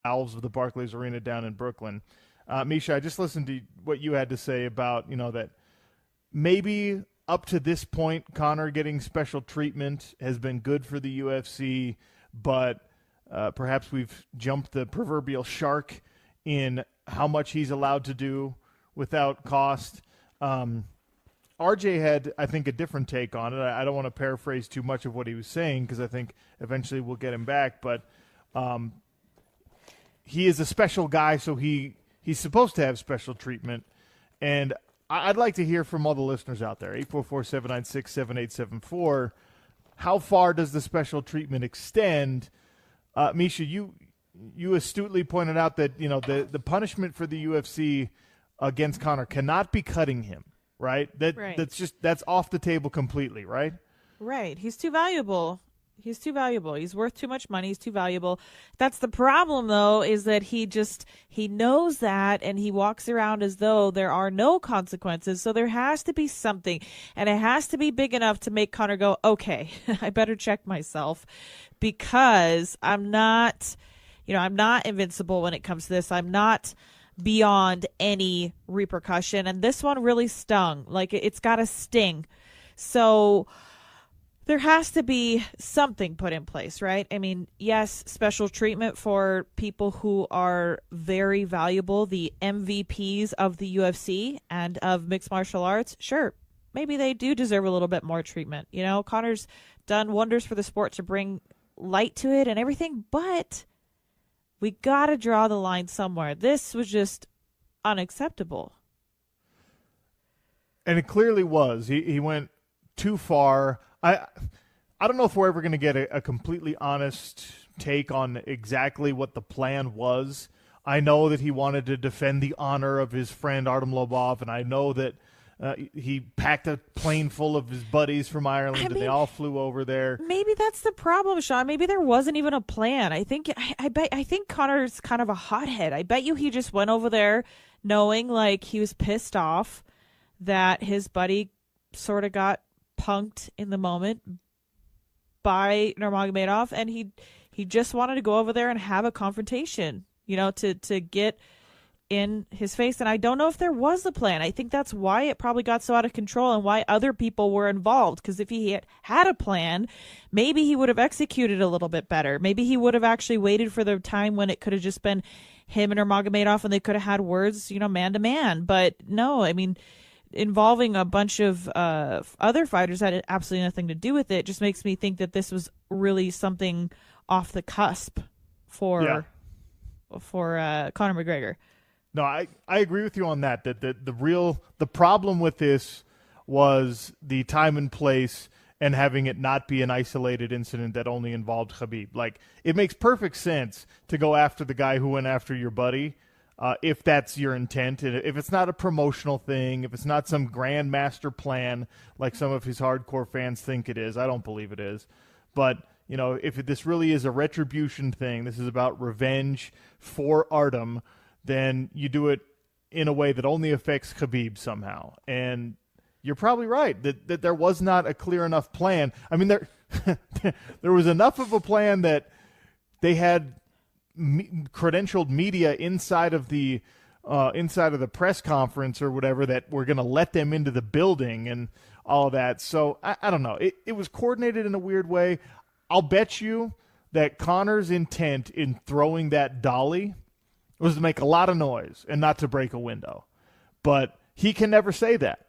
bowels of the Barclays Arena down in Brooklyn. Miesha, I just listened to what you had to say about, that maybe up to this point, Conor getting special treatment has been good for the UFC, but perhaps we've jumped the proverbial shark in how much he's allowed to do without cost. RJ had, I think, a different take on it. I don't want to paraphrase too much of what he was saying because I think eventually we'll get him back, but he is a special guy, so he's supposed to have special treatment. And I'd like to hear from all the listeners out there, 844-796-7874. How far does the special treatment extend? Miesha, you astutely pointed out that the punishment for the UFC against Conor cannot be cutting him, right? Right. That's off the table completely, right? Right. He's too valuable. He's too valuable. He's worth too much money. He's too valuable. That's the problem, though, is that he knows that, and he walks around as though there are no consequences. So there has to be something, and it has to be big enough to make Conor go, okay, I better check myself, because I'm not invincible when it comes to this. I'm not beyond any repercussion. And this one really stung. Like, it's got a sting. So there has to be something put in place, right? I mean, yes, special treatment for people who are very valuable, the MVPs of the UFC and of mixed martial arts. Sure, maybe they do deserve a little bit more treatment. Conor's done wonders for the sport to bring light to it and everything, but we got to draw the line somewhere. This was just unacceptable. And it clearly was. He went too far. I don't know if we're ever going to get a completely honest take on exactly what the plan was. I know that he wanted to defend the honor of his friend Artem Lobov, and I know that he packed a plane full of his buddies from Ireland, and they all flew over there. Maybe that's the problem, Sean. Maybe there wasn't even a plan. I think Conor's kind of a hothead. I bet you he just went over there knowing, like, he was pissed off that his buddy sort of got punked in the moment by Nurmagomedov, and he just wanted to go over there and have a confrontation, to get in his face. And I don't know if there was a plan. I think that's why it probably got so out of control and why other people were involved, because if he had a plan, maybe he would have executed a little bit better. Maybe he would have actually waited for the time when it could have just been him and Nurmagomedov and they could have had words, man to man. But no, I mean, involving a bunch of other fighters that had absolutely nothing to do with it just makes me think that this was really something off the cusp for Conor McGregor. No, I agree with you on that. That the problem with this was the time and place and having it not be an isolated incident that only involved Khabib. Like, it makes perfect sense to go after the guy who went after your buddy. If that's your intent, and if it's not a promotional thing, if it's not some grand master plan like some of his hardcore fans think it is, I don't believe it is. But, if this really is a retribution thing, this is about revenge for Artem, then you do it in a way that only affects Khabib somehow. And you're probably right that there was not a clear enough plan. I mean, there was enough of a plan that they had credentialed media inside of the press conference or whatever that were going to let them into the building and all of that. So I don't know. It was coordinated in a weird way. I'll bet you that Conor's intent in throwing that dolly was to make a lot of noise and not to break a window. But he can never say that.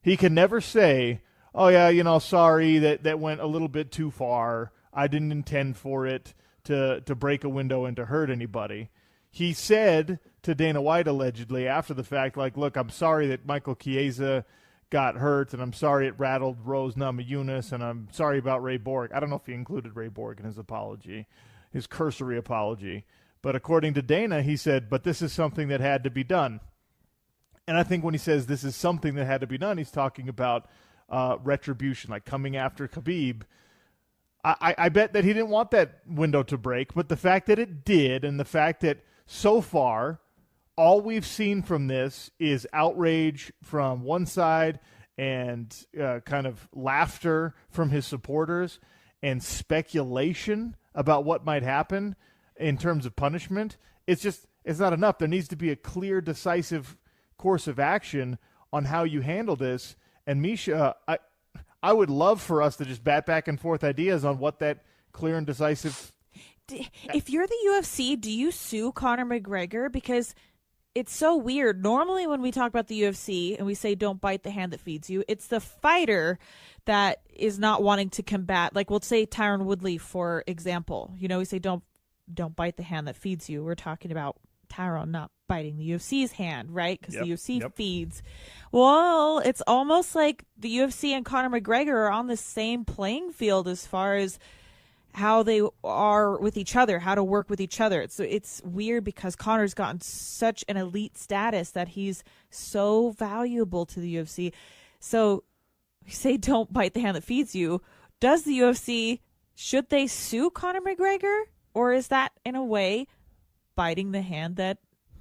He can never say, oh yeah, sorry, that went a little bit too far. I didn't intend for it to break a window and to hurt anybody. He said to Dana White allegedly after the fact, like, look, I'm sorry that Michael Chiesa got hurt, and I'm sorry it rattled Rose Namajunas, and I'm sorry about Ray Borg. I don't know if he included Ray Borg in his apology, his cursory apology. But according to Dana, he said, but this is something that had to be done. And I think when he says this is something that had to be done, he's talking about retribution, like coming after Khabib. I bet that he didn't want that window to break, but the fact that it did, and the fact that so far all we've seen from this is outrage from one side and kind of laughter from his supporters and speculation about what might happen. in terms of punishment, it's not enough. There needs to be a clear, decisive course of action on how you handle this. And Miesha, I would love for us to just bat back and forth ideas on what that clear and decisive. If you're the UFC, do you sue Conor McGregor? Because it's so weird. Normally when we talk about the UFC and we say don't bite the hand that feeds you, it's the fighter that is not wanting to combat. Like we'll say Tyron Woodley, for example. We say don't bite the hand that feeds you. We're talking about Tyron not biting the UFC's hand, right? Because the UFC feeds. Well, it's almost like the UFC and Conor McGregor are on the same playing field as far as how they are with each other, how to work with each other. It's weird because Conor's gotten such an elite status that he's so valuable to the UFC. So we say don't bite the hand that feeds you. Does the UFC, should they sue Conor McGregor? Or is that, in a way, biting the hand that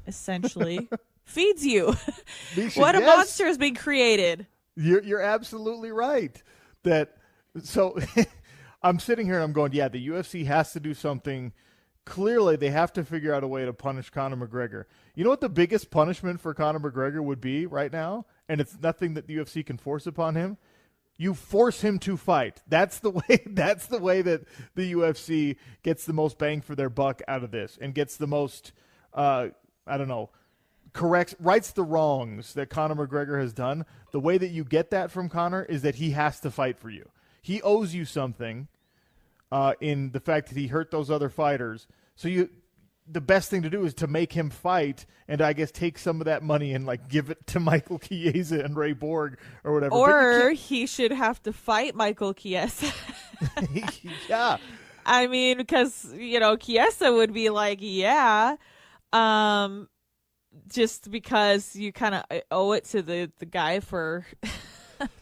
essentially feeds you? Miesha, What a monster has been created. You're absolutely right. So I'm sitting here and I'm going, yeah, the UFC has to do something. Clearly, they have to figure out a way to punish Conor McGregor. You know what the biggest punishment for Conor McGregor would be right now? And it's nothing that the UFC can force upon him. You force him to fight. That's the way. That's the way that the UFC gets the most bang for their buck out of this, and gets the most, rights the wrongs that Conor McGregor has done. The way that you get that from Conor is that he has to fight for you. He owes you something in the fact that he hurt those other fighters. So the best thing to do is to make him fight, and I guess take some of that money and give it to Michael Chiesa and Ray Borg or whatever. Or he should have to fight Michael Chiesa. Yeah. I mean, because, Chiesa would be like, yeah, just because you kind of owe it to the guy for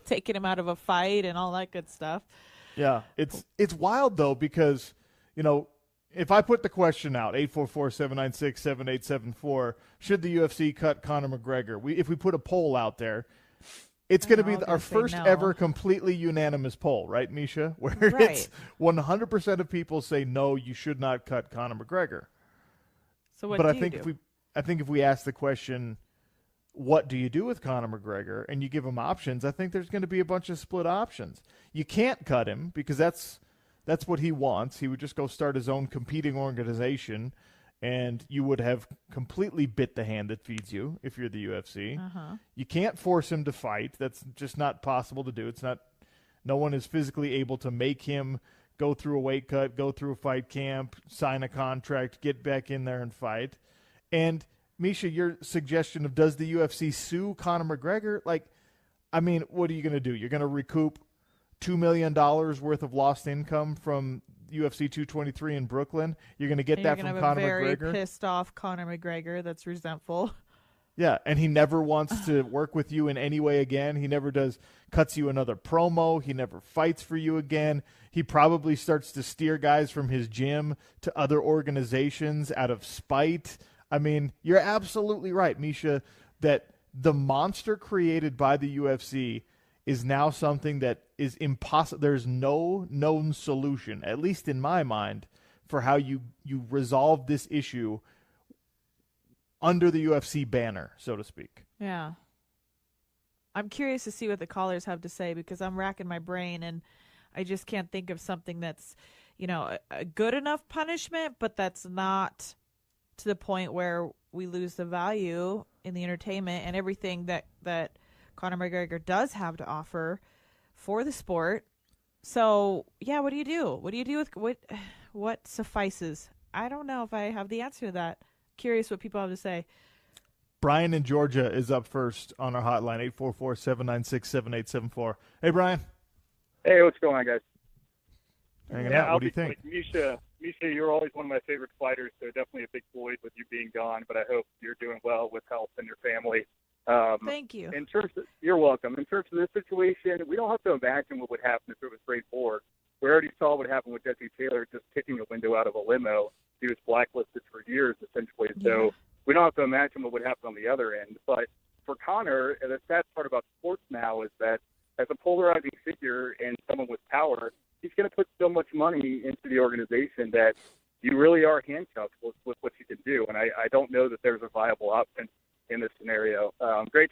taking him out of a fight and all that good stuff. Yeah. It's wild, though, because, if I put the question out, 844-796-7874, should the UFC cut Conor McGregor? If we put a poll out there, it's going to be our first ever completely unanimous poll, right, Miesha? Where it's 100% of people say, no, you should not cut Conor McGregor. So what do you do? I think if we ask the question, what do you do with Conor McGregor, and you give him options, I think there's going to be a bunch of split options. You can't cut him because that's what he wants. He would just go start his own competing organization, and you would have completely bit the hand that feeds you if you're the UFC. Uh-huh. You can't force him to fight. That's just not possible to do. It's not. No one is physically able to make him go through a weight cut, go through a fight camp, sign a contract, get back in there and fight. And Miesha, your suggestion of does the UFC sue Conor McGregor? What are you going to do? You're going to recoup $2 million worth of lost income from UFC 223 in Brooklyn. You're going to get that from Conor McGregor. Very pissed off Conor McGregor that's resentful. Yeah, and he never wants to work with you in any way again. He never cuts you another promo. He never fights for you again. He probably starts to steer guys from his gym to other organizations out of spite. You're absolutely right, Miesha, that the monster created by the UFC is now something that is impossible. There's no known solution, at least in my mind, for how you resolve this issue under the UFC banner, so to speak. Yeah. I'm curious to see what the callers have to say, because I'm racking my brain and I just can't think of something that's, a good enough punishment, but that's not to the point where we lose the value in the entertainment and everything that Conor McGregor does have to offer for the sport. So, yeah, what do you do? What do you do with what suffices? I don't know if I have the answer to that. Curious what people have to say. Brian in Georgia is up first on our hotline, 844-796-7874. Hey, Brian. Hey, what's going on, guys? Hanging out. What do you think? Miesha, you're always one of my favorite fighters, so definitely a big void with you being gone, but I hope you're doing well with health and your family. Thank you. You're welcome. In terms of this situation, we don't have to imagine what would happen if it was straightforward. We already saw what happened with Jesse Taylor just kicking a window out of a limo. He was blacklisted for years, essentially. So we don't have to imagine what would happen on the other end. But for Conor, the sad part about sports now is that as a polarizing figure and someone with power, he's going to put so much money into the organization that you really are handcuffed with what you can do. And I don't know that there's a viable option in this scenario. Great